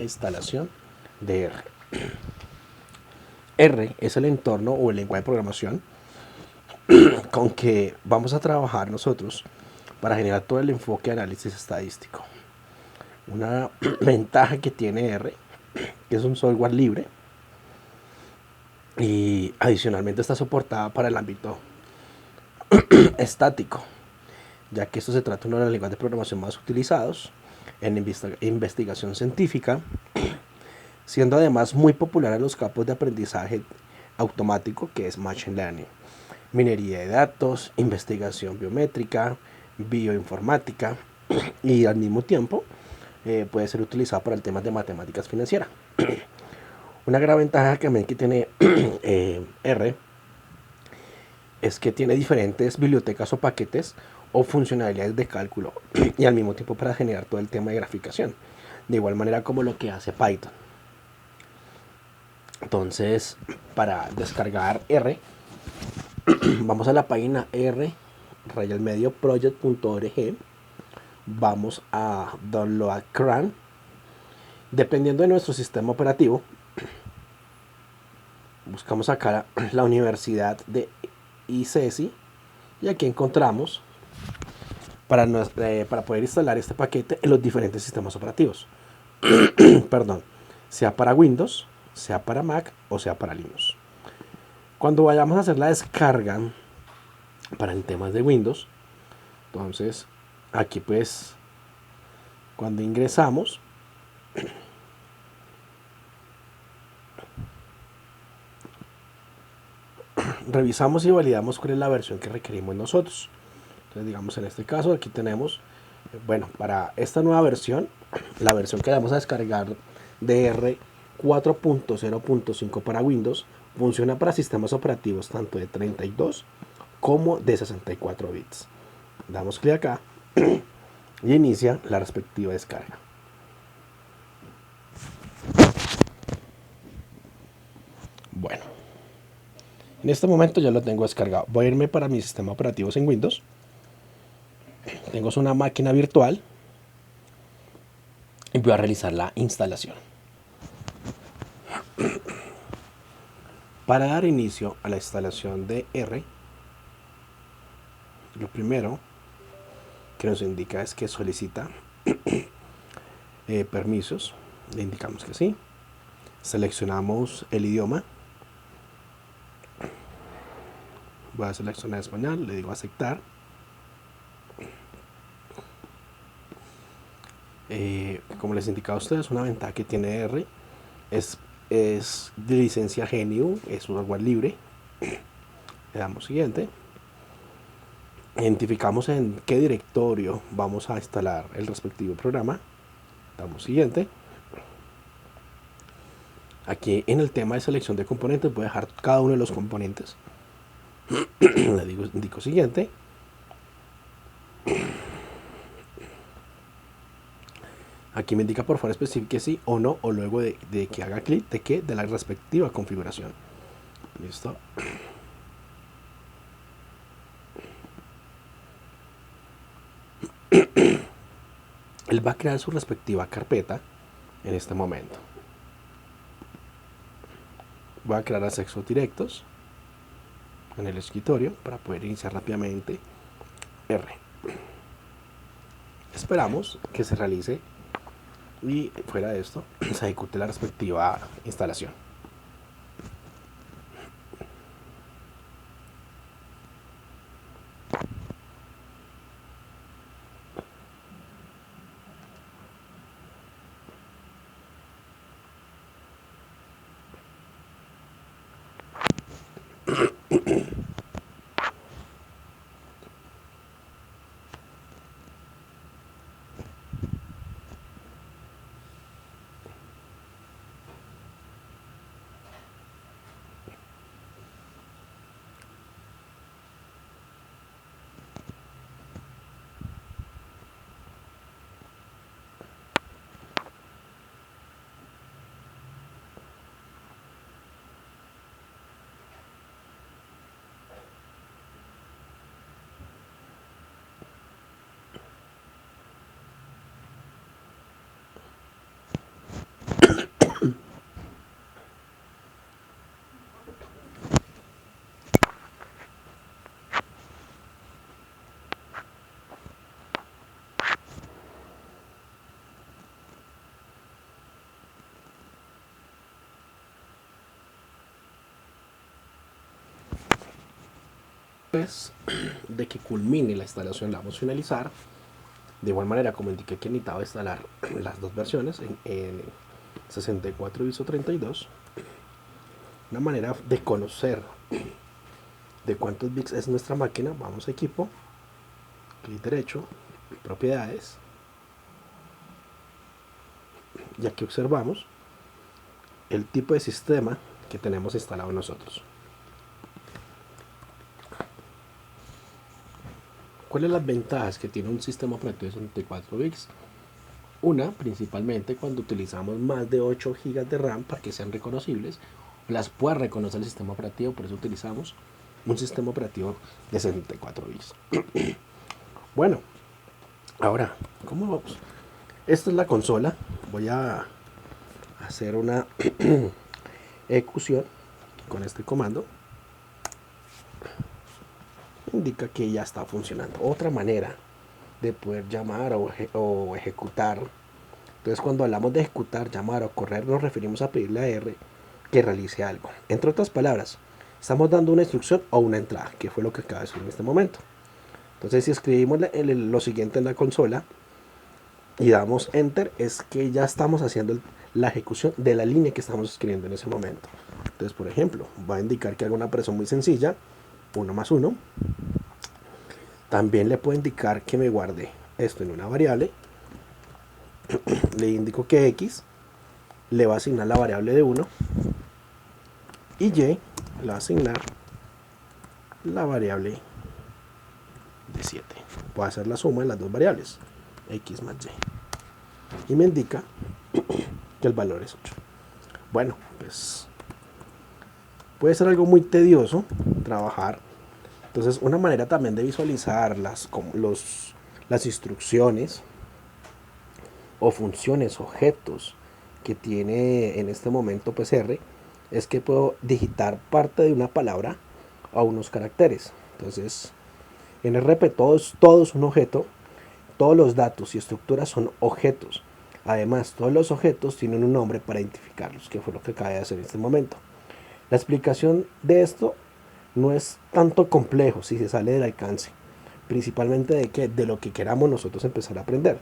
Instalación de R. R es el entorno o el lenguaje de programación con que vamos a trabajar nosotros para generar todo el enfoque de análisis estadístico. Una ventaja que tiene R, que es un software libre y adicionalmente está soportada para el ámbito estático, ya que esto se trata de uno de los lenguajes de programación más utilizados en investigación científica, siendo además muy popular en los campos de aprendizaje automático, que es Machine Learning, minería de datos, investigación biométrica, bioinformática, y al mismo tiempo puede ser utilizado para el tema de matemáticas financieras. Una gran ventaja que tiene R es que tiene diferentes bibliotecas o paquetes o funcionalidades de cálculo y al mismo tiempo para generar todo el tema de graficación, de igual manera como lo que hace Python. Entonces, para descargar R, vamos a la página r-project.org, vamos a download CRAN. Dependiendo de nuestro sistema operativo, buscamos acá la Universidad de ICESI y aquí encontramos para poder instalar este paquete en los diferentes sistemas operativos. Perdón, sea para Windows, sea para Mac o sea para Linux. Cuando vayamos a hacer la descarga para en temas de Windows, entonces aquí pues cuando ingresamos revisamos y validamos cuál es la versión que requerimos nosotros. Entonces digamos en este caso aquí tenemos, bueno, para esta nueva versión, la versión que vamos a descargar de R 4.0.5 para Windows funciona para sistemas operativos tanto de 32 como de 64 bits. Damos clic acá y inicia la respectiva descarga. Bueno, en este momento ya lo tengo descargado. Voy a irme para mi sistema operativo en Windows. Tengo una máquina virtual y voy a realizar la instalación. Para dar inicio a la instalación de R, lo primero que nos indica es que solicita permisos. Le indicamos que sí. Seleccionamos el idioma. Voy a seleccionar español, le digo aceptar. Como les indicaba a ustedes, una ventaja que tiene R es de licencia GNU, es un software libre. Le damos siguiente. Identificamos en qué directorio vamos a instalar el respectivo programa. Damos siguiente. Aquí en el tema de selección de componentes voy a dejar cada uno de los componentes. Le indico siguiente. Aquí me indica por favor especifique sí o no, o luego de que haga clic de la respectiva configuración. Listo. Él va a crear su respectiva carpeta en este momento. Voy a crear accesos directos en el escritorio para poder iniciar rápidamente R. Esperamos que se realice y fuera de esto se ejecute la respectiva instalación. Después de que culmine la instalación, la vamos a finalizar. De igual manera, como indiqué que necesitaba instalar las dos versiones en 64 ISO 32, una manera de conocer de cuántos bits es nuestra máquina, vamos a equipo, clic derecho, propiedades, y aquí observamos el tipo de sistema que tenemos instalado nosotros. ¿Cuáles son las ventajas que tiene un sistema operativo de 64 bits? Una, principalmente cuando utilizamos más de 8 GB de RAM para que sean reconocibles, las pueda reconocer el sistema operativo, por eso utilizamos un sistema operativo de 64 bits. Bueno, ahora, ¿cómo vamos? Esta es la consola. Voy a hacer una ejecución con este comando. Indica que ya está funcionando. Otra manera de poder llamar o ejecutar. Entonces, cuando hablamos de ejecutar, llamar o correr, nos referimos a pedirle a R que realice algo. Entre otras palabras, estamos dando una instrucción o una entrada, que fue lo que acaba de decir en este momento. Entonces, si escribimos lo siguiente en la consola y damos enter, es que ya estamos haciendo la ejecución de la línea que estamos escribiendo en ese momento. Entonces, por ejemplo, va a indicar que haga una operación muy sencilla, 1 más 1. También le puedo indicar que me guarde esto en una variable. Le indico que X le va a asignar la variable de 1 y Y le va a asignar la variable de 7. Puedo hacer la suma de las dos variables, X más Y. Y me indica que el valor es 8. Bueno, pues puede ser algo muy tedioso trabajar. Entonces, una manera también de visualizar las instrucciones o funciones, objetos que tiene en este momento pues R, es que puedo digitar parte de una palabra a unos caracteres. Entonces, en RP todo es un objeto, todos los datos y estructuras son objetos. Además, todos los objetos tienen un nombre para identificarlos, que fue lo que acabé de hacer en este momento. La explicación de esto no es tanto complejo si se sale del alcance, principalmente de lo que queramos nosotros empezar a aprender.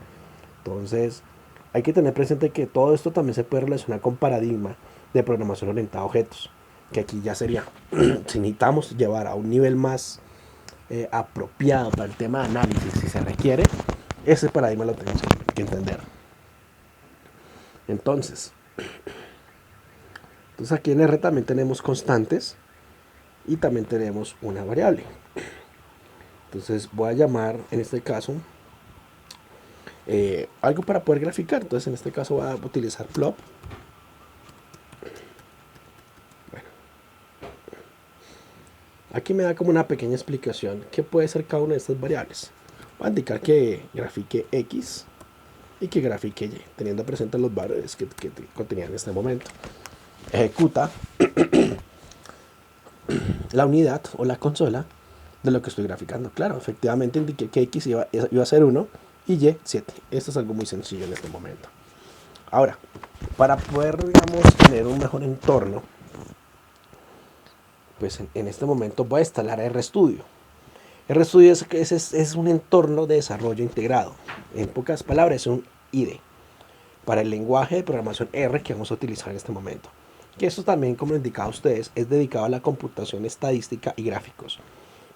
Entonces, hay que tener presente que todo esto también se puede relacionar con paradigma de programación orientada a objetos, que aquí ya sería, si necesitamos llevar a un nivel más apropiado para el tema de análisis, si se requiere, ese paradigma lo tenemos que entender. Entonces aquí en R también tenemos constantes y también tenemos una variable. Entonces voy a llamar en este caso algo para poder graficar. Entonces en este caso voy a utilizar plop. Bueno, aquí me da como una pequeña explicación qué puede ser cada una de estas variables. Voy a indicar que grafique X y que grafique Y, teniendo presente los valores que contenía en este momento. Ejecuta la unidad o la consola de lo que estoy graficando. Claro, efectivamente indiqué que X iba a ser 1 y Y 7. Esto es algo muy sencillo en este momento. Ahora, para poder, digamos, tener un mejor entorno, pues en este momento voy a instalar RStudio. RStudio es un entorno de desarrollo integrado. En pocas palabras, es un IDE para el lenguaje de programación R que vamos a utilizar en este momento. Que esto también, como lo indicaba a ustedes, es dedicado a la computación estadística y gráficos.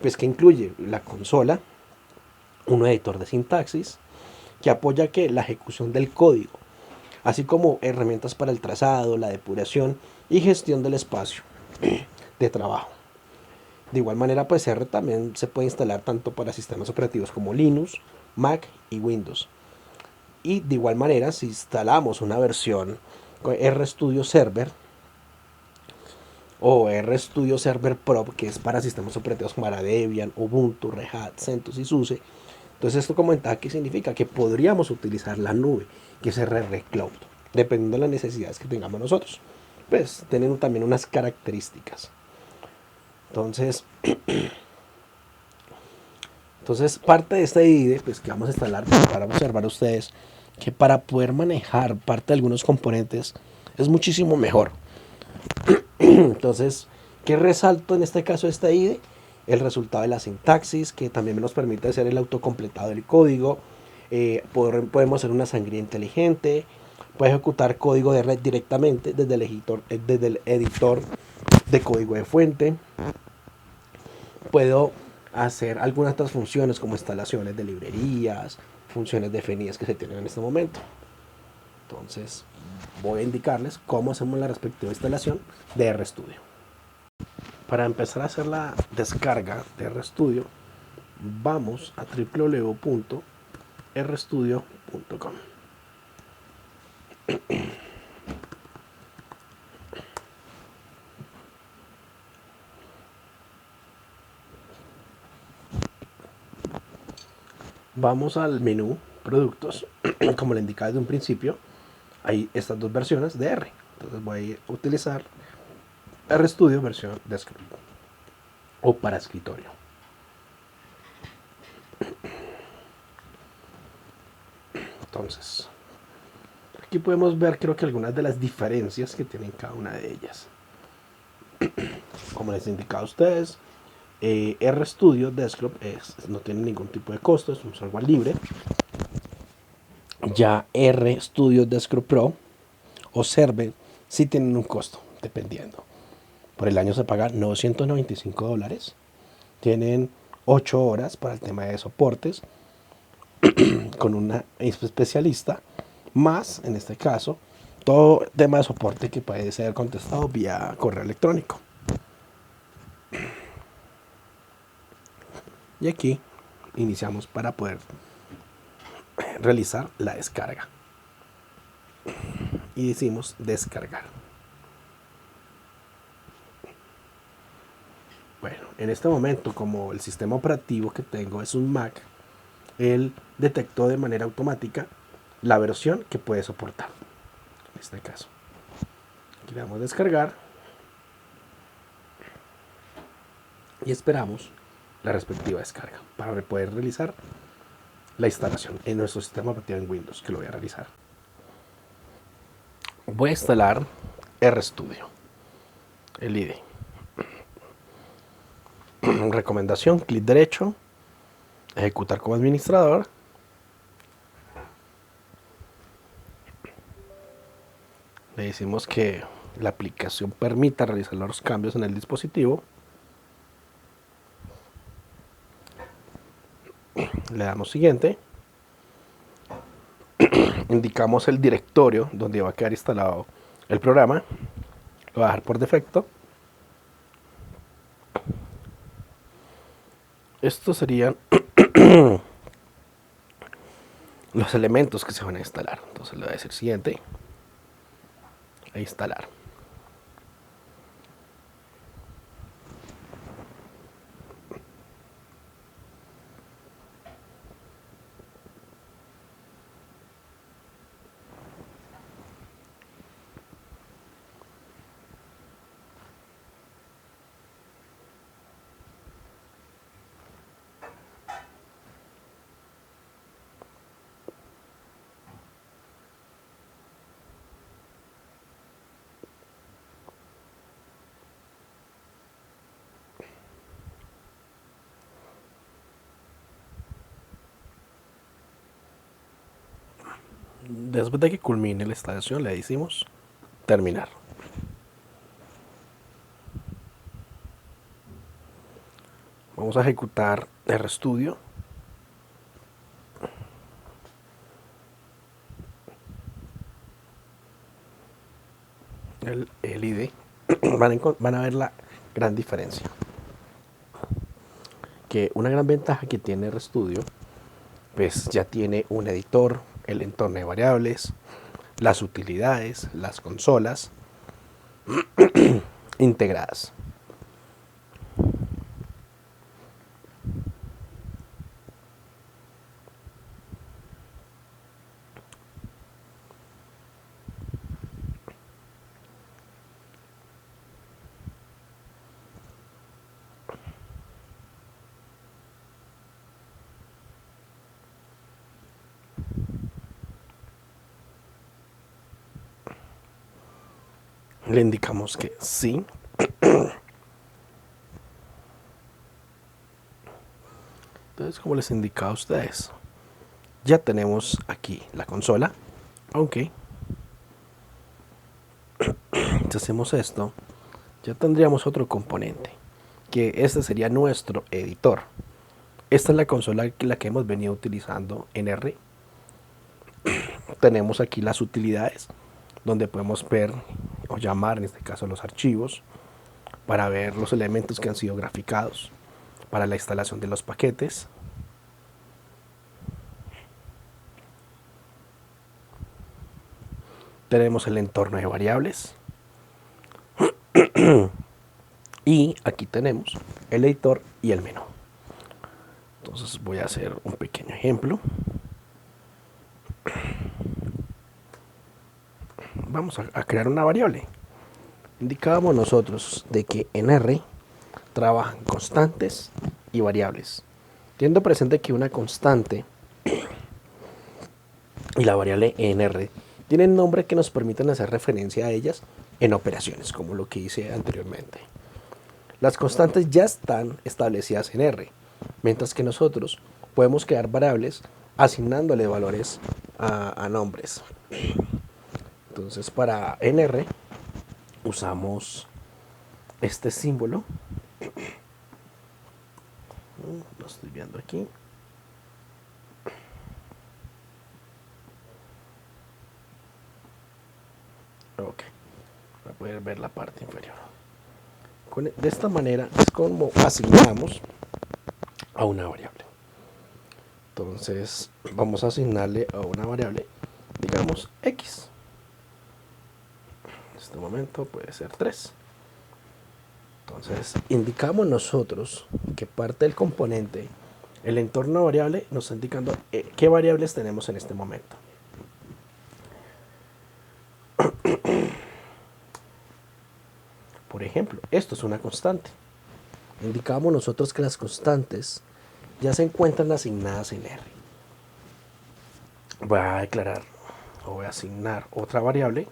Pues que incluye la consola, un editor de sintaxis, que apoya que la ejecución del código, así como herramientas para el trazado, la depuración y gestión del espacio de trabajo. De igual manera, pues R también se puede instalar tanto para sistemas operativos como Linux, Mac y Windows. Y de igual manera, si instalamos una versión RStudio Server o RStudio Server Pro, que es para sistemas operativos como Debian, Ubuntu, Red Hat, CentOS y SUSE, entonces esto como ventaja, ¿qué significa? Que podríamos utilizar la nube, que es RR Cloud, dependiendo de las necesidades que tengamos nosotros. Pues tienen también unas características. Entonces parte de esta IDE pues, que vamos a instalar para observar a ustedes que para poder manejar parte de algunos componentes es muchísimo mejor. Entonces, ¿qué resalto en este caso de esta IDE? el resultado de la sintaxis, que también nos permite hacer el autocompletado del código. Podemos hacer una sangría inteligente. Puede ejecutar código de red directamente desde el editor de código de fuente. Puedo hacer algunas otras funciones como instalaciones de librerías, funciones definidas que se tienen en este momento. Entonces voy a indicarles cómo hacemos la respectiva instalación de RStudio. Para empezar a hacer la descarga de RStudio, vamos a www.rstudio.com. Vamos al menú Productos. Como le indicaba desde un principio, hay estas dos versiones de R. Entonces voy a utilizar RStudio versión desktop o para escritorio. Entonces, aquí podemos ver, creo que algunas de las diferencias que tienen cada una de ellas. Como les he indicado a ustedes, RStudio Desktop no tiene ningún tipo de costo, es un software libre. Ya RStudio Desktop Pro o Server sí tienen un costo, dependiendo. Por el año se pagan $995. Tienen 8 horas para el tema de soportes con una especialista, más en este caso todo tema de soporte que puede ser contestado vía correo electrónico. Y aquí iniciamos para poder realizar la descarga. Y decimos descargar. Bueno, en este momento, como el sistema operativo que tengo es un Mac, él detectó de manera automática la versión que puede soportar. En este caso, aquí le damos descargar y esperamos la respectiva descarga para poder realizar la instalación en nuestro sistema operativo en Windows, que lo voy a realizar. Voy a instalar RStudio, el IDE. Recomendación, clic derecho, ejecutar como administrador. Le decimos que la aplicación permita realizar los cambios en el dispositivo. Le damos siguiente. Indicamos el directorio donde va a quedar instalado el programa. Lo voy a dejar por defecto. Estos serían los elementos que se van a instalar. Entonces le voy a decir siguiente. A instalar. Después de que culmine la instalación, le decimos terminar. Vamos a ejecutar RStudio. El IDE. Van a ver la gran diferencia. Que una gran ventaja que tiene RStudio, pues ya tiene un editor, el entorno de variables, las utilidades, las consolas integradas. Le indicamos que sí. Entonces, como les indicaba a ustedes, ya tenemos aquí la consola, aunque si hacemos esto, ya tendríamos otro componente, que este sería nuestro editor. Esta es la consola la que hemos venido utilizando en R. Tenemos aquí las utilidades, donde podemos ver o llamar, en este caso, los archivos, para ver los elementos que han sido graficados, para la instalación de los paquetes. Tenemos el entorno de variables. Y aquí tenemos el editor y el menú. Entonces voy a hacer un pequeño ejemplo. Vamos a crear una variable. Indicábamos nosotros de que en R trabajan constantes y variables. Teniendo presente que una constante y la variable en R tienen nombre que nos permiten hacer referencia a ellas en operaciones, como lo que hice anteriormente. Las constantes ya están establecidas en R, mientras que nosotros podemos crear variables asignándole valores a nombres. Entonces, para en R usamos este símbolo. Lo estoy viendo aquí. Ok, para poder ver la parte inferior. De esta manera es como asignamos a una variable. Entonces vamos a asignarle a una variable, digamos, X. En este momento puede ser 3. Entonces indicamos nosotros que parte del componente, el entorno variable, nos está indicando qué variables tenemos en este momento. Por ejemplo, esto es una constante. Indicamos nosotros que las constantes ya se encuentran asignadas en R. Voy a declarar o voy a asignar otra variable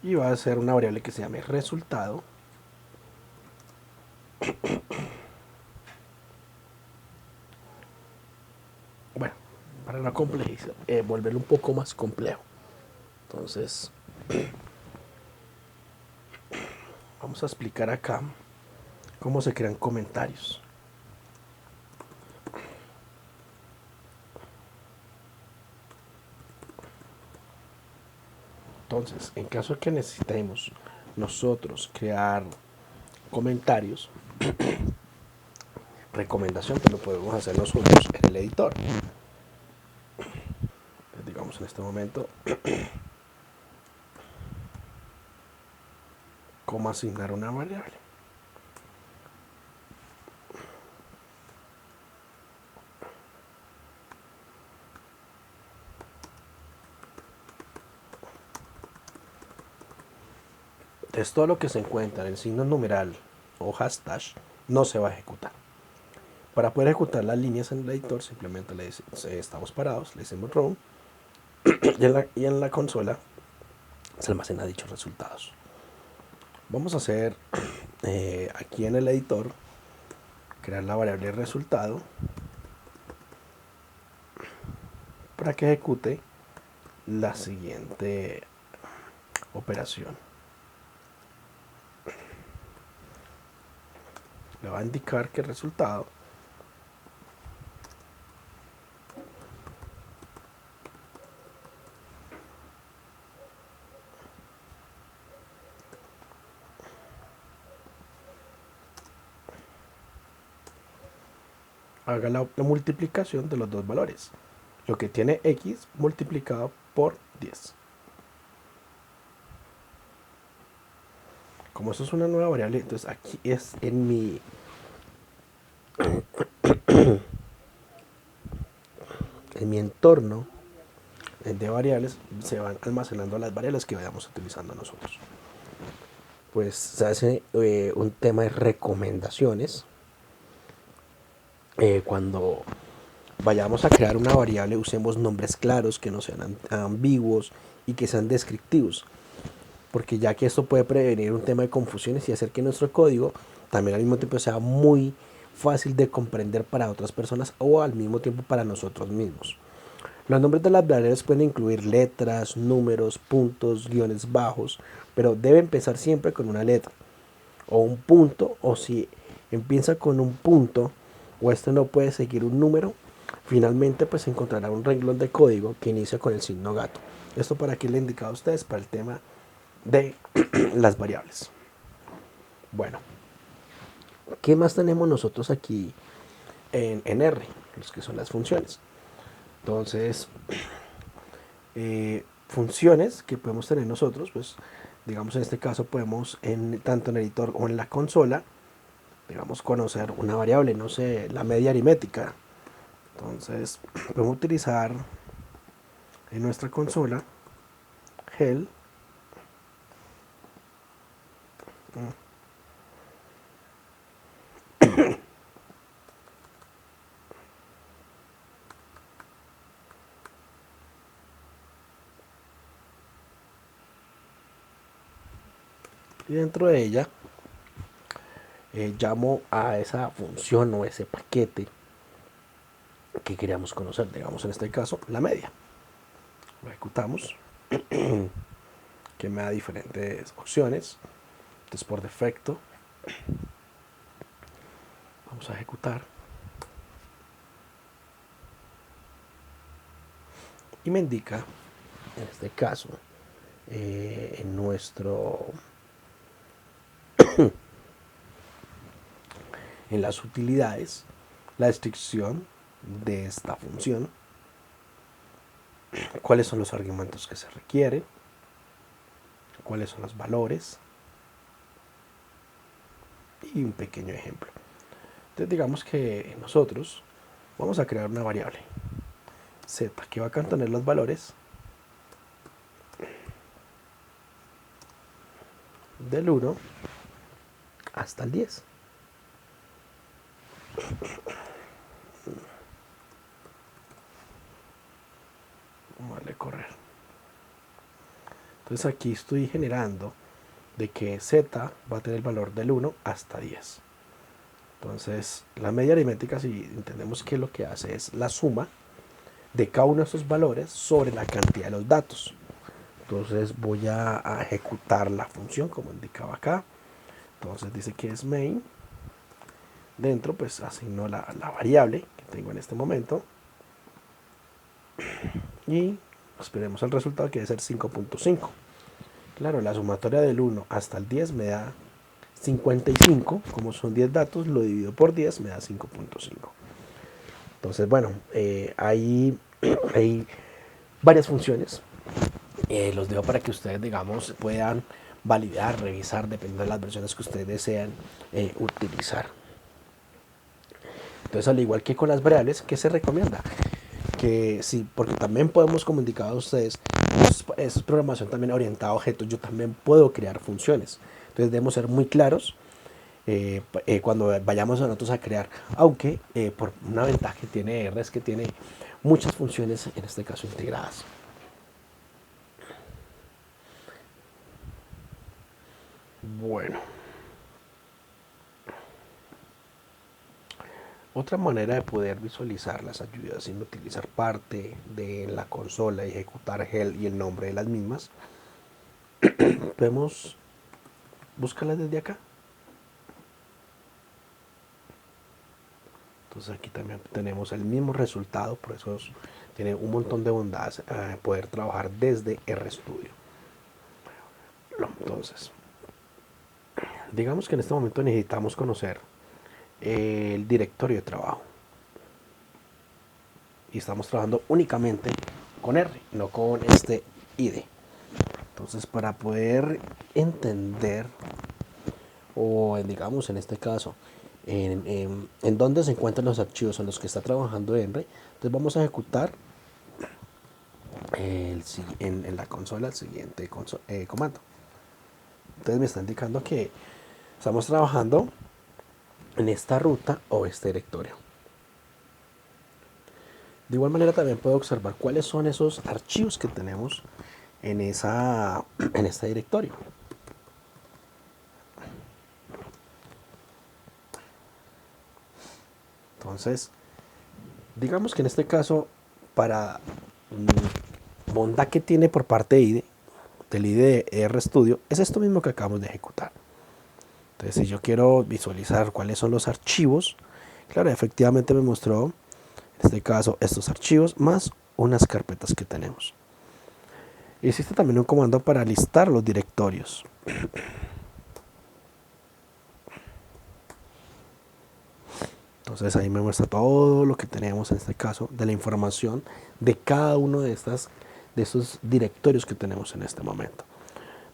y va a ser una variable que se llame resultado. Bueno, para no complejizar, volverlo un poco más complejo. Entonces, vamos a explicar acá cómo se crean comentarios. Entonces, en caso de que necesitemos nosotros crear comentarios, recomendación que lo podemos hacer nosotros en el editor. Digamos en este momento, cómo asignar una variable. Entonces todo lo que se encuentra en el signo numeral o hashtag no se va a ejecutar. Para poder ejecutar las líneas en el editor simplemente le estamos parados, le decimos run y en la consola se almacena dichos resultados. Vamos a hacer aquí en el editor, crear la variable resultado para que ejecute la siguiente operación. Le va a indicar que el resultado haga la multiplicación de los dos valores, lo que tiene X multiplicado por 10. Como eso es una nueva variable, entonces aquí es en mi entorno de variables se van almacenando las variables que vayamos utilizando nosotros. Pues se hace un tema de recomendaciones. Cuando vayamos a crear una variable, usemos nombres claros, que no sean ambiguos y que sean descriptivos, porque ya que esto puede prevenir un tema de confusiones y hacer que nuestro código también al mismo tiempo sea muy fácil de comprender para otras personas o al mismo tiempo para nosotros mismos. Los nombres de las variables pueden incluir letras, números, puntos, guiones bajos, pero debe empezar siempre con una letra o un punto, o si empieza con un punto o este no puede seguir un número, finalmente pues encontrará un renglón de código que inicia con el signo gato. Esto para que le he indicado a ustedes para el tema de las variables. Bueno, ¿qué más tenemos nosotros aquí en R? Los que son las funciones. Entonces, funciones que podemos tener nosotros, pues digamos en este caso podemos tanto en el editor o en la consola, digamos conocer una variable, no sé, la media aritmética. Entonces podemos utilizar en nuestra consola help y dentro de ella llamo a esa función o ese paquete que queríamos conocer, digamos en este caso la media. Lo ejecutamos, que me da diferentes opciones. Entonces por defecto vamos a ejecutar y me indica en este caso en nuestro en las utilidades la descripción de esta función, cuáles son los argumentos que se requieren, cuáles son los valores y un pequeño ejemplo. Entonces digamos que nosotros vamos a crear una variable z que va a contener los valores del 1 hasta el 10. Vamos a darle correr. Entonces aquí estoy generando de que z va a tener el valor del 1 hasta 10. Entonces la media aritmética, si entendemos que lo que hace es la suma de cada uno de estos valores sobre la cantidad de los datos. Entonces voy a ejecutar la función como indicaba acá. Entonces dice que es main. Dentro pues asigno la variable que tengo en este momento. Y esperemos el resultado, que debe ser 5.5. Claro, la sumatoria del 1 hasta el 10 me da 55. Como son 10 datos, lo divido por 10, me da 5.5. Entonces, bueno, hay varias funciones. Los dejo para que ustedes, digamos, puedan validar, revisar, dependiendo de las versiones que ustedes desean utilizar. Entonces, al igual que con las variables, ¿qué se recomienda? Que sí, porque también podemos, como indicado a ustedes, es programación también orientada a objetos. Yo también puedo crear funciones. Entonces debemos ser muy claros cuando vayamos nosotros a crear. Aunque por una ventaja que tiene R es que tiene muchas funciones, en este caso integradas. Bueno. Otra manera de poder visualizar las ayudas sin utilizar parte de la consola y ejecutar help y el nombre de las mismas, podemos buscarlas desde acá. Entonces aquí también tenemos el mismo resultado, por eso tiene un montón de bondades poder trabajar desde RStudio. Entonces, digamos que en este momento necesitamos conocer el directorio de trabajo. Y estamos trabajando únicamente con R, no con este ID. Entonces, para poder entender, o digamos en este caso, en dónde se encuentran los archivos en los que está trabajando R, entonces vamos a ejecutar en la consola el siguiente comando. Entonces me está indicando que estamos trabajando en esta ruta o este directorio. De igual manera también puedo observar cuáles son esos archivos que tenemos en este directorio. Entonces, digamos que en este caso, para bondad que tiene por parte de IDE, del IDE de RStudio, es esto mismo que acabamos de ejecutar. Entonces, si yo quiero visualizar cuáles son los archivos, claro, efectivamente me mostró, en este caso, estos archivos más unas carpetas que tenemos. Existe también un comando para listar los directorios. Entonces ahí me muestra todo lo que tenemos en este caso de la información de cada uno de estos directorios que tenemos en este momento.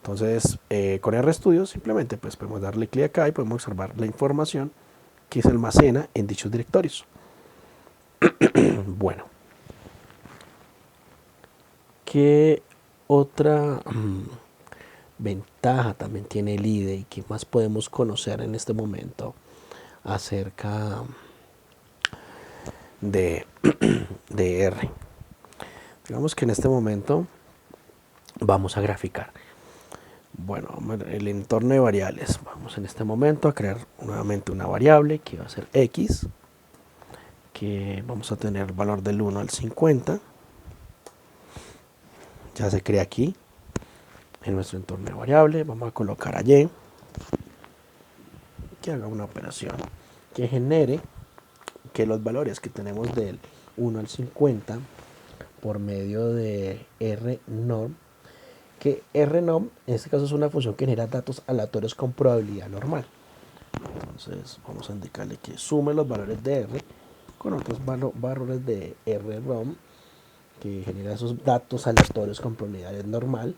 Entonces con RStudio simplemente pues podemos darle clic acá y podemos observar la información que se almacena en dichos directorios. Bueno, ¿qué otra ventaja también tiene el IDE y qué más podemos conocer en este momento acerca de R? Digamos que en este momento vamos a graficar. Bueno, el entorno de variables. Vamos en este momento a crear nuevamente una variable que va a ser X, que vamos a tener el valor del 1 al 50. Ya se crea aquí en nuestro entorno de variable. Vamos a colocar a Y, que haga una operación que genere que los valores que tenemos del 1 al 50 por medio de rnorm, que rnorm en este caso es una función que genera datos aleatorios con probabilidad normal. Entonces vamos a indicarle que sume los valores de R con otros valores de rnorm, que genera esos datos aleatorios con probabilidad normal.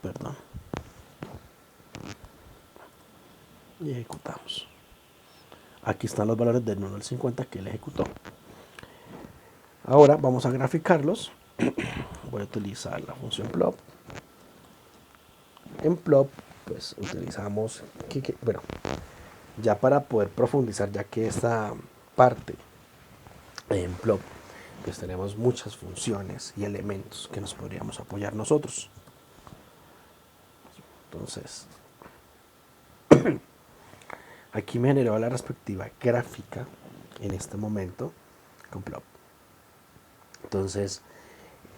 Perdón. Y ejecutamos. Aquí están los valores del 1 al 50 que él ejecutó. Ahora vamos a graficarlos. Voy a utilizar la función plot. En plot pues utilizamos bueno, ya para poder profundizar, ya que esta parte en plot pues tenemos muchas funciones y elementos que nos podríamos apoyar nosotros. Entonces aquí me generó la respectiva gráfica en este momento con plot. Entonces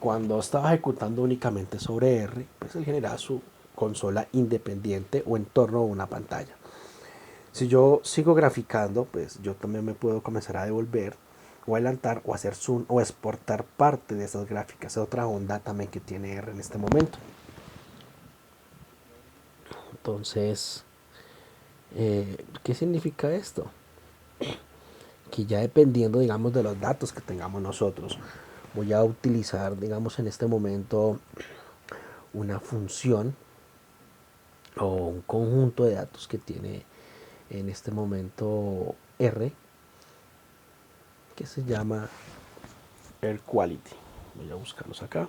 cuando estaba ejecutando únicamente sobre R, pues él generaba su consola independiente o en torno a una pantalla. Si yo sigo graficando, pues yo también me puedo comenzar a devolver o adelantar o hacer zoom o exportar parte de esas gráficas. Es otra onda también que tiene R en este momento. Entonces, ¿qué significa esto? Que ya dependiendo, digamos, de los datos que tengamos nosotros, voy a utilizar, digamos, en este momento una función o un conjunto de datos que tiene en este momento R, que se llama Air Quality. Voy a buscarlos acá.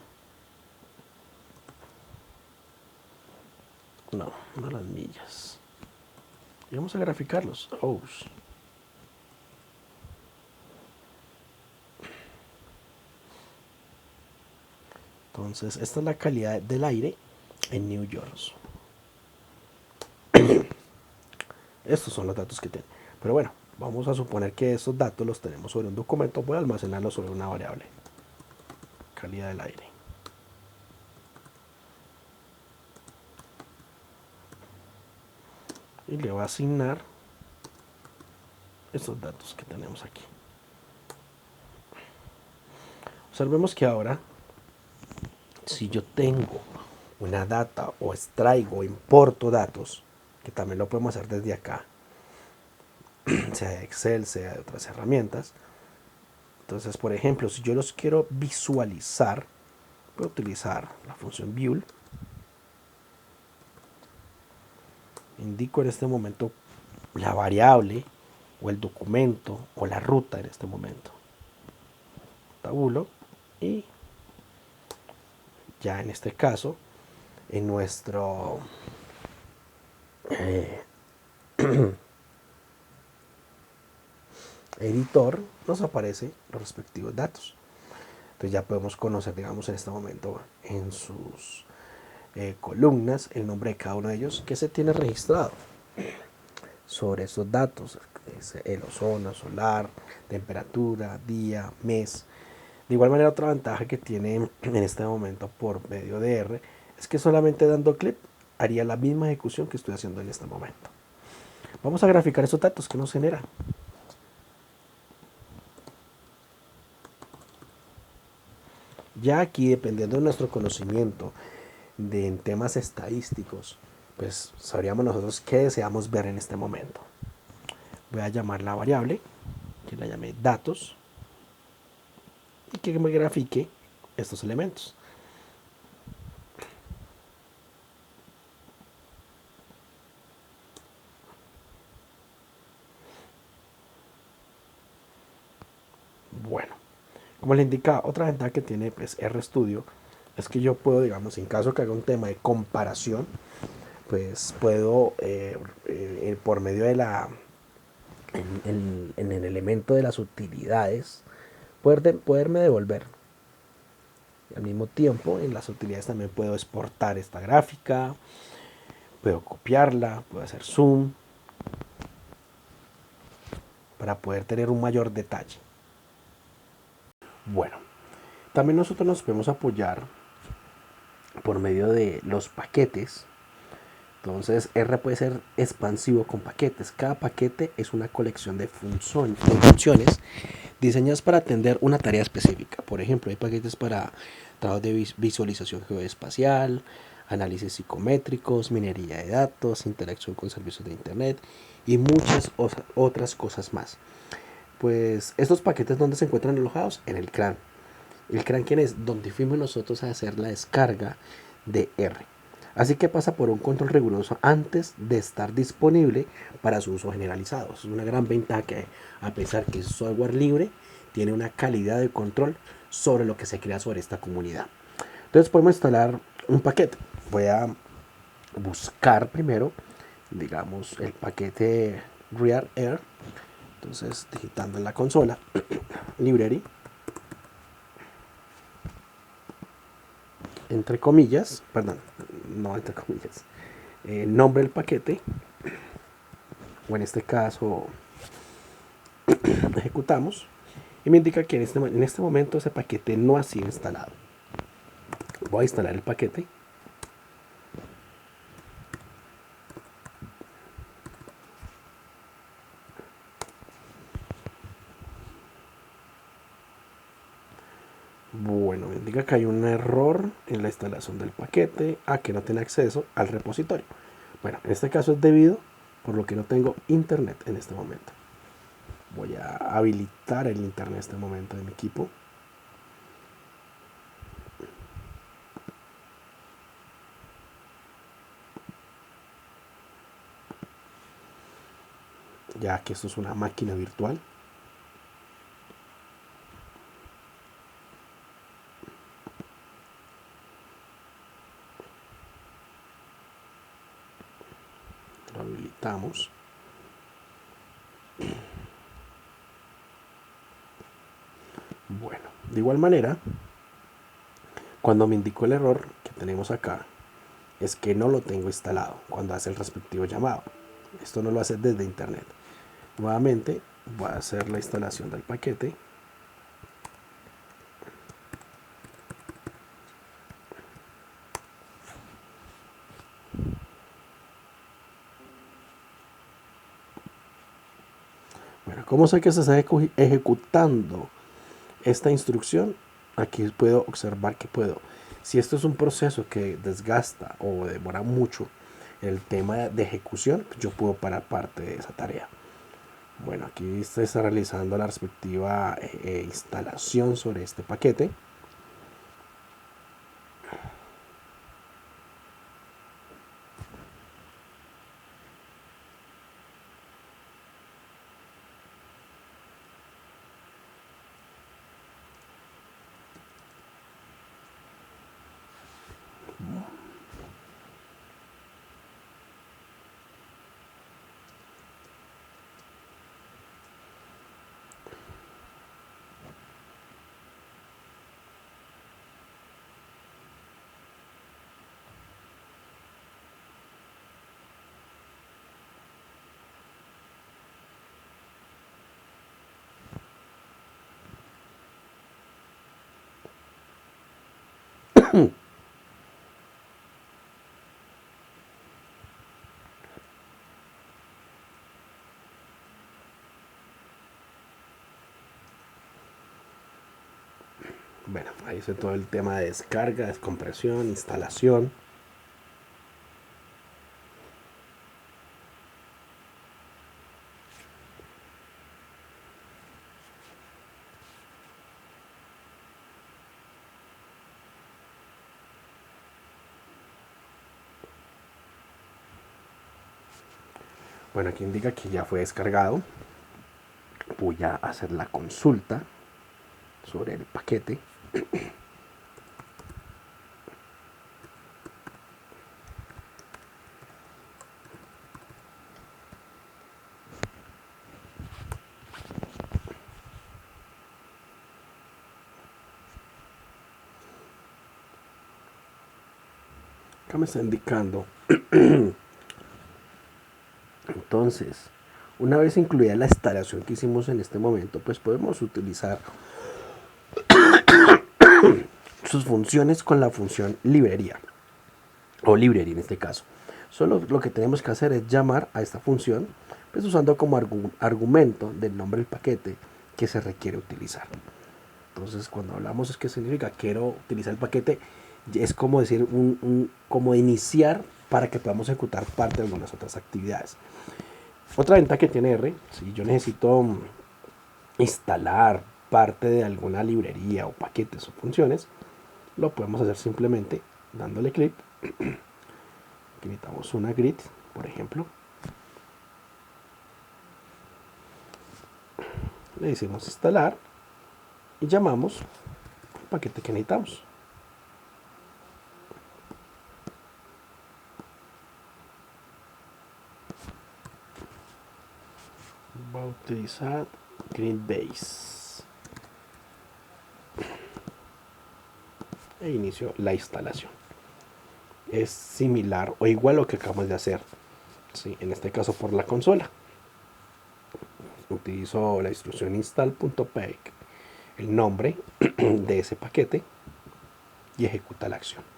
No las millas. Y vamos a graficarlos. Entonces, esta es la calidad del aire en New York. Estos son los datos que tiene. Pero bueno, vamos a suponer que estos datos los tenemos sobre un documento. Voy a almacenarlos sobre una variable. Calidad del aire. Y le voy a asignar estos datos que tenemos aquí. Observemos que ahora, si yo tengo una data o extraigo o importo datos, que también lo podemos hacer desde acá, sea de Excel, sea de otras herramientas. Entonces, por ejemplo, si yo los quiero visualizar, puedo utilizar la función view. Indico en este momento la variable o el documento o la ruta en este momento. Tabulo y ya en este caso en nuestro editor nos aparecen los respectivos datos. Entonces ya podemos conocer, digamos, en este momento en sus columnas el nombre de cada uno de ellos que se tiene registrado. sobre esos datos, es el ozono solar, temperatura, día, mes. De igual manera, otra ventaja que tiene en este momento por medio de R es que solamente dando clic haría la misma ejecución que estoy haciendo en este momento. Vamos a graficar esos datos que nos genera. Ya aquí, dependiendo de nuestro conocimiento en temas estadísticos, pues sabríamos nosotros qué deseamos ver en este momento. Voy a llamar la variable, que la llame datos, y que me grafique estos elementos. Bueno, como les indicaba, otra ventaja que tiene pues, RStudio es que yo puedo, digamos, en caso que haga un tema de comparación, pues puedo, por medio de en el elemento de las utilidades, poderme devolver. Y al mismo tiempo, en las utilidades también puedo exportar esta gráfica, puedo copiarla, puedo hacer zoom, para poder tener un mayor detalle. Bueno, también nosotros nos podemos apoyar por medio de los paquetes. Entonces R puede ser expansivo con paquetes. Cada paquete es una colección de funciones diseñadas para atender una tarea específica. Por ejemplo, hay paquetes para trabajos de visualización geoespacial, análisis psicométricos, minería de datos, interacción con servicios de Internet y muchas otras cosas más. Pues estos paquetes, ¿dónde se encuentran alojados? En el CRAN. El CRAN, ¿quién es? Donde fuimos nosotros a hacer la descarga de R. Así que pasa por un control riguroso antes de estar disponible para su uso generalizado. Es una gran ventaja que, a pesar que es software libre, tiene una calidad de control sobre lo que se crea sobre esta comunidad. Entonces podemos instalar un paquete. Voy a buscar primero, digamos, el paquete Real Air. Entonces, digitando en la consola, library, entre comillas, perdón, no entre comillas, nombre del paquete, o en este caso ejecutamos, y me indica que en este momento ese paquete no ha sido instalado. Voy a instalar el paquete. Bueno, me indica que hay un error en la instalación del paquete, que no tiene acceso al repositorio. Bueno, en este caso es debido por lo que no tengo internet en este momento. Voy a habilitar el internet en este momento de mi equipo. Ya que esto es una máquina virtual. Lo habilitamos. Bueno, de igual manera, cuando me indicó el error que tenemos acá, es que no lo tengo instalado cuando hace el respectivo llamado. Esto no lo hace desde internet. Nuevamente voy a hacer la instalación del paquete. Bueno, ¿cómo sé que se está ejecutando esta instrucción? Aquí puedo observar que si esto es un proceso que desgasta o demora mucho el tema de ejecución, yo puedo parar parte de esa tarea. Bueno, aquí se está realizando la respectiva instalación sobre este paquete. Bueno, ahí hice todo el tema de descarga, descompresión, instalación. Bueno, aquí indica que ya fue descargado. Voy a hacer la consulta sobre el paquete. Acá me está indicando. Entonces, una vez incluida la instalación que hicimos en este momento, pues podemos utilizar sus funciones con la función librería, o library en este caso. Solo lo que tenemos que hacer es llamar a esta función, pues usando como argumento del nombre del paquete que se requiere utilizar. Entonces, cuando hablamos es que significa quiero utilizar el paquete, es como decir como iniciar para que podamos ejecutar parte de algunas otras actividades. Otra ventaja que tiene R, si yo necesito instalar parte de alguna librería o paquetes o funciones, lo podemos hacer simplemente dándole clic. Aquí necesitamos una grid, por ejemplo. Le decimos instalar y llamamos el paquete que necesitamos. Va a utilizar Gridbase e inicio la instalación. Es similar o igual a lo que acabamos de hacer, ¿sí? En este caso por la consola. Utilizo la instrucción install.py, el nombre de ese paquete, y ejecuta la acción.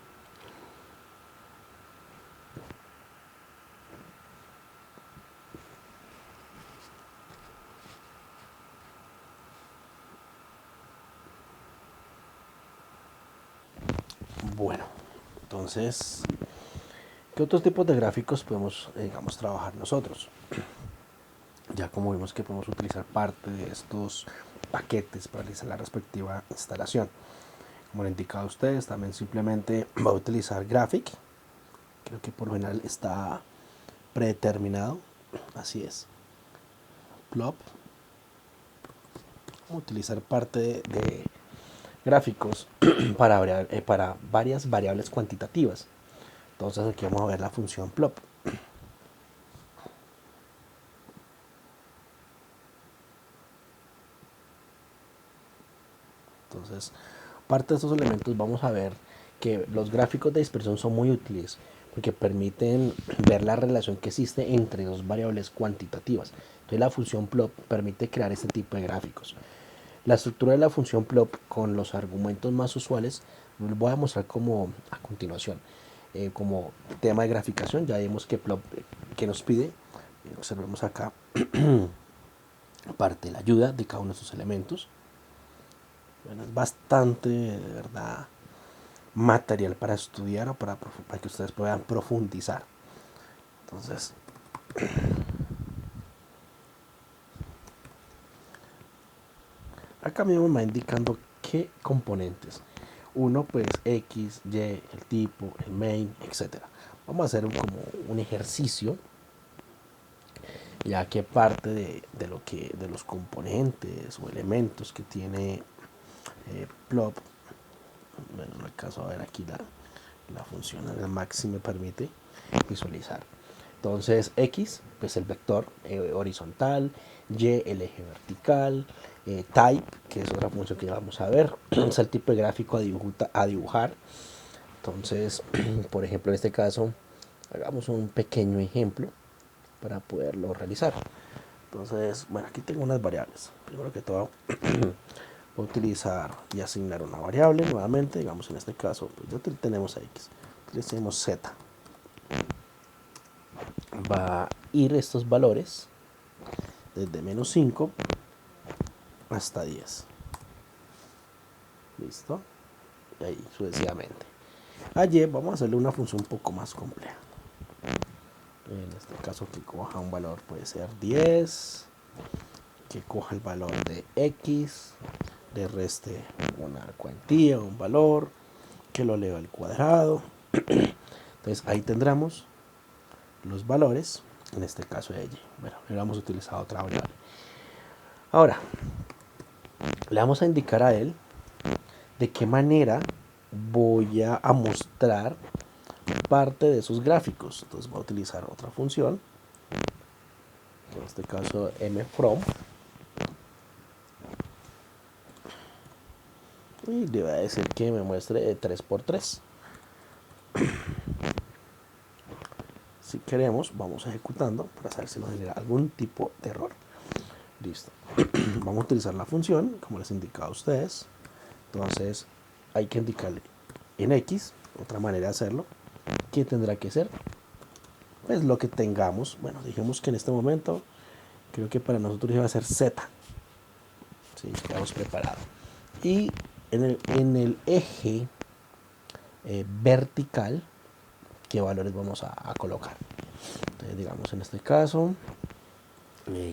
Bueno, entonces, ¿qué otros tipos de gráficos podemos, digamos, trabajar nosotros? Ya como vimos que podemos utilizar parte de estos paquetes para realizar la respectiva instalación. Como lo han indicado ustedes, también simplemente va a utilizar Graphic. Creo que por lo general está predeterminado. Así es. Plop. Vamos a utilizar parte de gráficos para varias variables cuantitativas. Entonces aquí vamos a ver la función plop. Entonces, parte de estos elementos vamos a ver que los gráficos de dispersión son muy útiles porque permiten ver la relación que existe entre dos variables cuantitativas. Entonces la función plop permite crear este tipo de gráficos. La estructura de la función plop con los argumentos más usuales voy a mostrar como a continuación. Como tema de graficación, ya vimos que plop que nos pide, observemos acá parte de la ayuda de cada uno de estos elementos. Bueno, es bastante, de verdad, material para estudiar o para que ustedes puedan profundizar. Entonces, acá mismo me va indicando qué componentes. Uno, pues X, Y, el tipo, el main, etcétera. Vamos a hacer como un ejercicio, ya que parte de los componentes o elementos que tiene plop, bueno, no alcanzo a ver aquí la función, el max me permite visualizar. Entonces X, pues el vector horizontal, Y el eje vertical, type, que es otra función que ya vamos a ver, es el tipo de gráfico a dibujar. Entonces, por ejemplo, en este caso, hagamos un pequeño ejemplo para poderlo realizar. Entonces, bueno, aquí tengo unas variables. Primero que todo, Voy a utilizar y asignar una variable nuevamente. Digamos en este caso, pues ya tenemos x. Utilicemos z. Va a ir estos valores desde menos 5 hasta 10. Listo. Y ahí sucesivamente. Allí vamos a hacerle una función un poco más compleja. En este caso que coja un valor, puede ser 10, que coja el valor de x, le reste una cuantía, un valor, que lo eleve al cuadrado. Entonces ahí tendremos los valores, en este caso de y. Bueno, le vamos a utilizar otra variable. Ahora, le vamos a indicar a él de qué manera voy a mostrar parte de sus gráficos. Entonces voy a utilizar otra función, en este caso mFrom, y le voy a decir que me muestre 3×3. Si queremos, vamos ejecutando para saber si nos genera algún tipo de error. Listo. Vamos a utilizar la función, como les he indicado a ustedes. Entonces, hay que indicarle en X, otra manera de hacerlo. ¿Qué tendrá que ser? Pues lo que tengamos. Bueno, dijimos que en este momento, creo que para nosotros iba a ser Z. Sí, quedamos preparados. Y en el eje vertical, ¿qué valores vamos a colocar? Entonces, digamos en este caso,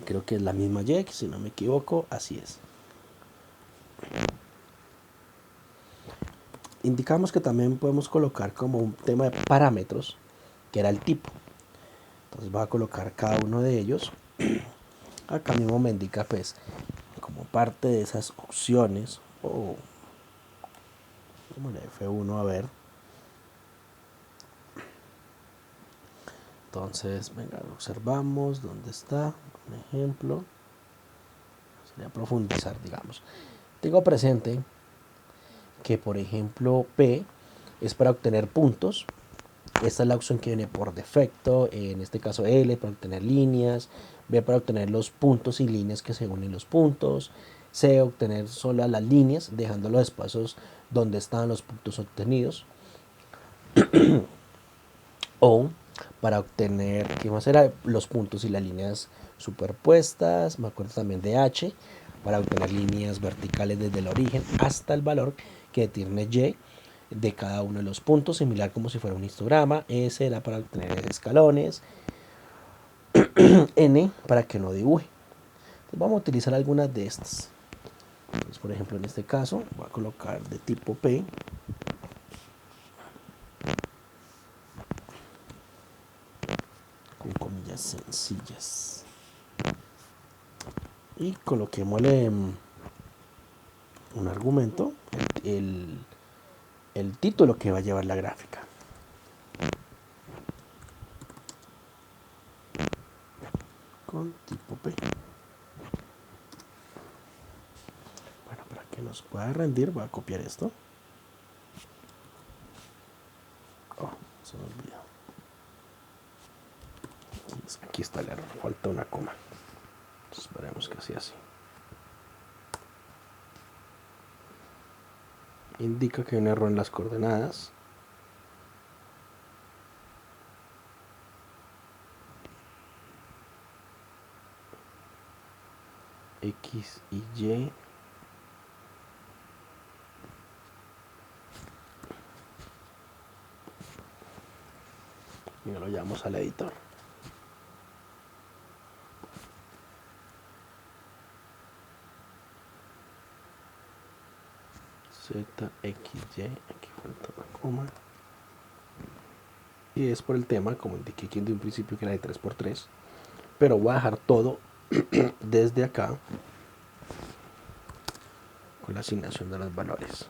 creo que es la misma Y, si no me equivoco, así es. Indicamos que también podemos colocar como un tema de parámetros, que era el tipo. Entonces va a colocar cada uno de ellos. Acá mismo me indica pues como parte de esas opciones, o como la F1, a ver. Entonces, venga, observamos dónde está, un ejemplo. Sería profundizar, digamos. Tengo presente que, por ejemplo, P es para obtener puntos. Esta es la opción que viene por defecto. En este caso L para obtener líneas. B para obtener los puntos y líneas que se unen los puntos. C, obtener solo las líneas, dejando los espacios donde están los puntos obtenidos. O para obtener, ¿qué más era? Los puntos y las líneas superpuestas. Me acuerdo también de H, para obtener líneas verticales desde el origen hasta el valor que tiene Y de cada uno de los puntos, similar como si fuera un histograma. S era para obtener escalones. N para que no dibuje. Entonces vamos a utilizar algunas de estas. Entonces, por ejemplo, en este caso voy a colocar de tipo P. Con comillas sencillas. Y coloquémosle un argumento, el título que va a llevar la gráfica. Con tipo P. Bueno, para que nos pueda rendir, voy a copiar esto. Oh, se me olvidó. Aquí está el error, falta una coma. Esperemos que sea así. Indica que hay un error en las coordenadas. X y Y. Y lo llamamos al editor. Z, X, Y. Aquí falta una coma. Y es por el tema, como indiqué aquí de un principio, que era de 3×3. Pero voy a dejar todo desde acá con la asignación de los valores.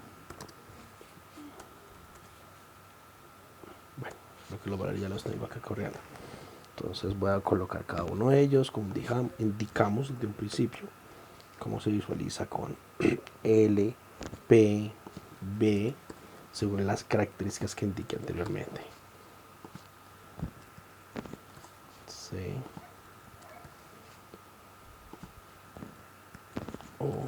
Bueno, creo que los valores ya los tengo acá corriendo. Entonces voy a colocar cada uno de ellos, como indicamos desde un principio, cómo se visualiza con L, P, B, según las características que indiqué anteriormente. C, O,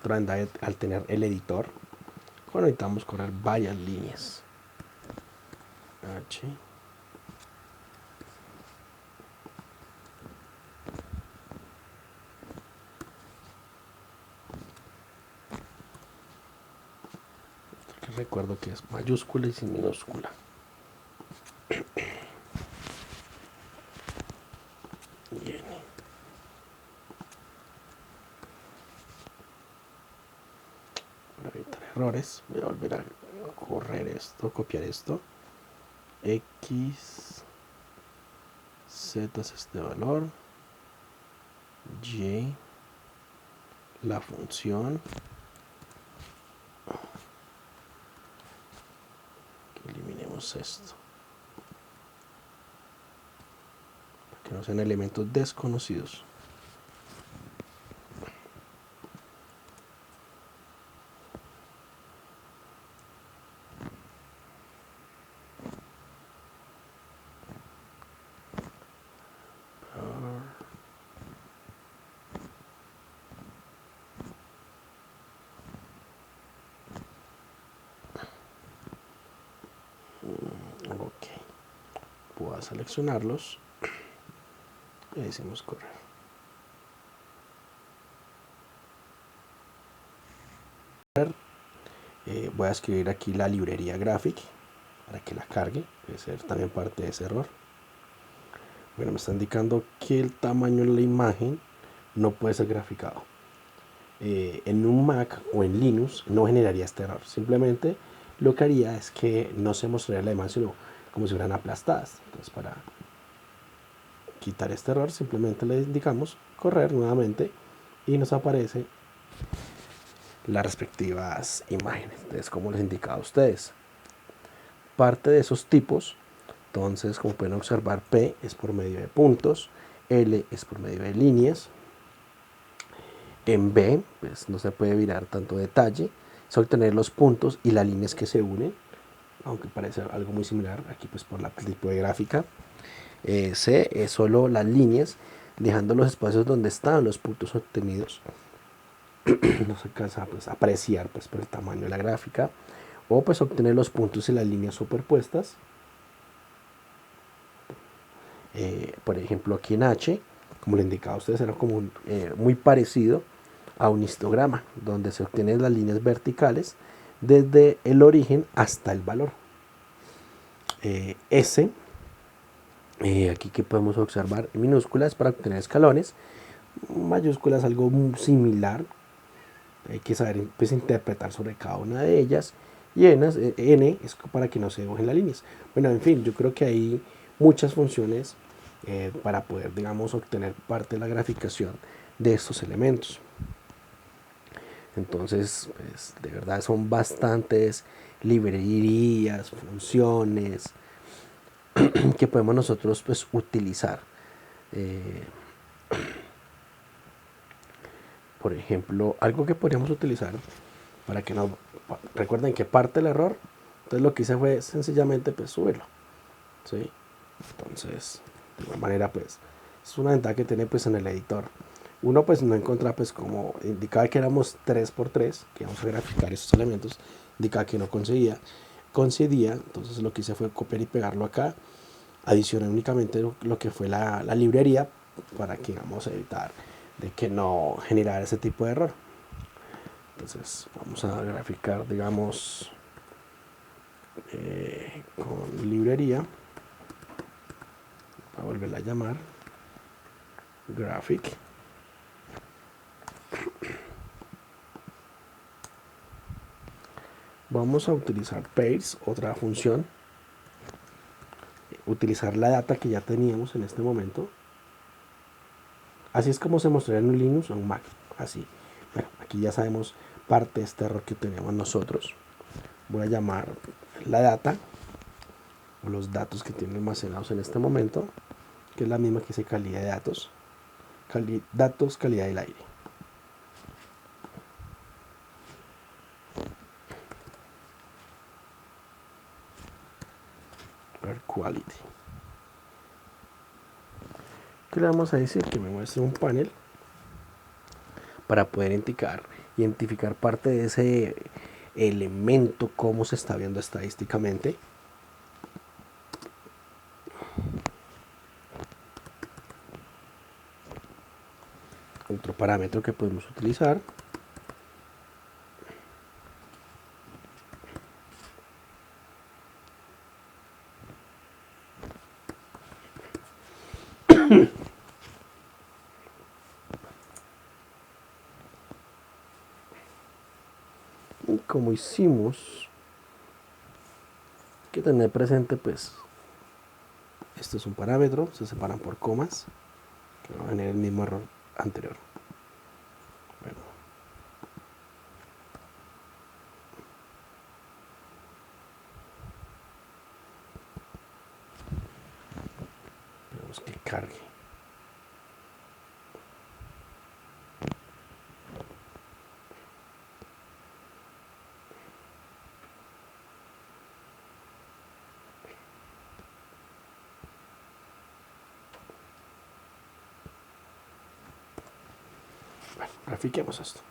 Otra ventaja al tener el editor, cuando necesitamos correr varias líneas. H. Recuerdo que es mayúscula y sin minúscula. Bien. Para evitar errores, voy a volver a correr esto, copiar esto. X, Z es este valor, Y, la función, eliminemos esto, para que no sean elementos desconocidos. Ok, puedo seleccionarlos y decimos correr. Voy a escribir aquí la librería graphic para que la cargue, puede ser también parte de ese error. Bueno, me está indicando que el tamaño de la imagen no puede ser graficado. En un Mac o en Linux no generaría este error. Simplemente lo que haría es que no se mostraría la imagen, sino como si fueran aplastadas. Entonces, para quitar este error, simplemente le indicamos correr nuevamente y nos aparece las respectivas imágenes. Entonces, como les indicaba a ustedes, parte de esos tipos, entonces, como pueden observar, P es por medio de puntos, L es por medio de líneas. En B, pues no se puede virar tanto detalle, es obtener los puntos y las líneas que se unen, aunque parece algo muy similar aquí pues por la tipo de gráfica. C es solo las líneas, dejando los espacios donde están los puntos obtenidos. No se alcanza pues, a apreciar pues, por el tamaño de la gráfica. O pues obtener los puntos y las líneas superpuestas. Por ejemplo aquí en H, como le indicaba a ustedes, era como muy parecido a un histograma, donde se obtienen las líneas verticales desde el origen hasta el valor. S, aquí que podemos observar en minúsculas para obtener escalones, mayúsculas algo muy similar, hay que saber pues, interpretar sobre cada una de ellas, y N es para que no se dibujen las líneas. Bueno, en fin, yo creo que hay muchas funciones para poder, digamos, obtener parte de la graficación de estos elementos. Entonces, pues, de verdad son bastantes librerías, funciones que podemos nosotros pues, utilizar. Por ejemplo, algo que podríamos utilizar para que no recuerden que parte del error, entonces lo que hice fue sencillamente pues subirlo, ¿sí? Entonces, de igual manera pues es una ventaja que tiene pues en el editor. Uno pues no encontraba pues como indicaba que éramos 3x3, que vamos a graficar esos elementos, indicaba que no concedía, entonces lo que hice fue copiar y pegarlo acá, adicioné únicamente lo que fue la librería para que vamos a evitar de que no generara ese tipo de error. Entonces vamos a graficar, digamos, con librería, a volverla a llamar graphic. Vamos a utilizar pairs, otra función, utilizar la data que ya teníamos en este momento. Así es como se mostraría en un Linux o un Mac, así. Bueno, aquí ya sabemos parte de este error que tenemos nosotros. Voy a llamar la data o los datos que tienen almacenados en este momento, que es la misma que dice calidad de datos, calidad del aire. Air quality. ¿Qué le vamos a decir? Que me muestre un panel para poder indicar identificar parte de ese elemento, cómo se está viendo estadísticamente. Otro parámetro que podemos utilizar como hicimos, hay que tener presente pues este es un parámetro, se separan por comas, que va a tener el mismo error anterior. Bueno. Tenemos que cargue. Bueno, grafiquemos esto.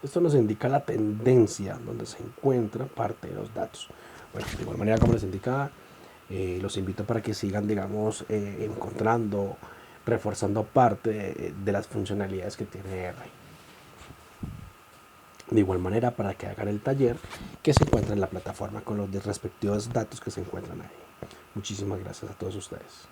Esto nos indica la tendencia donde se encuentra parte de los datos. Bueno, de igual manera, como les indicaba, los invito para que sigan, digamos, encontrando, reforzando parte de las funcionalidades que tiene R. De igual manera, para que hagan el taller que se encuentra en la plataforma con los respectivos datos que se encuentran ahí. Muchísimas gracias a todos ustedes.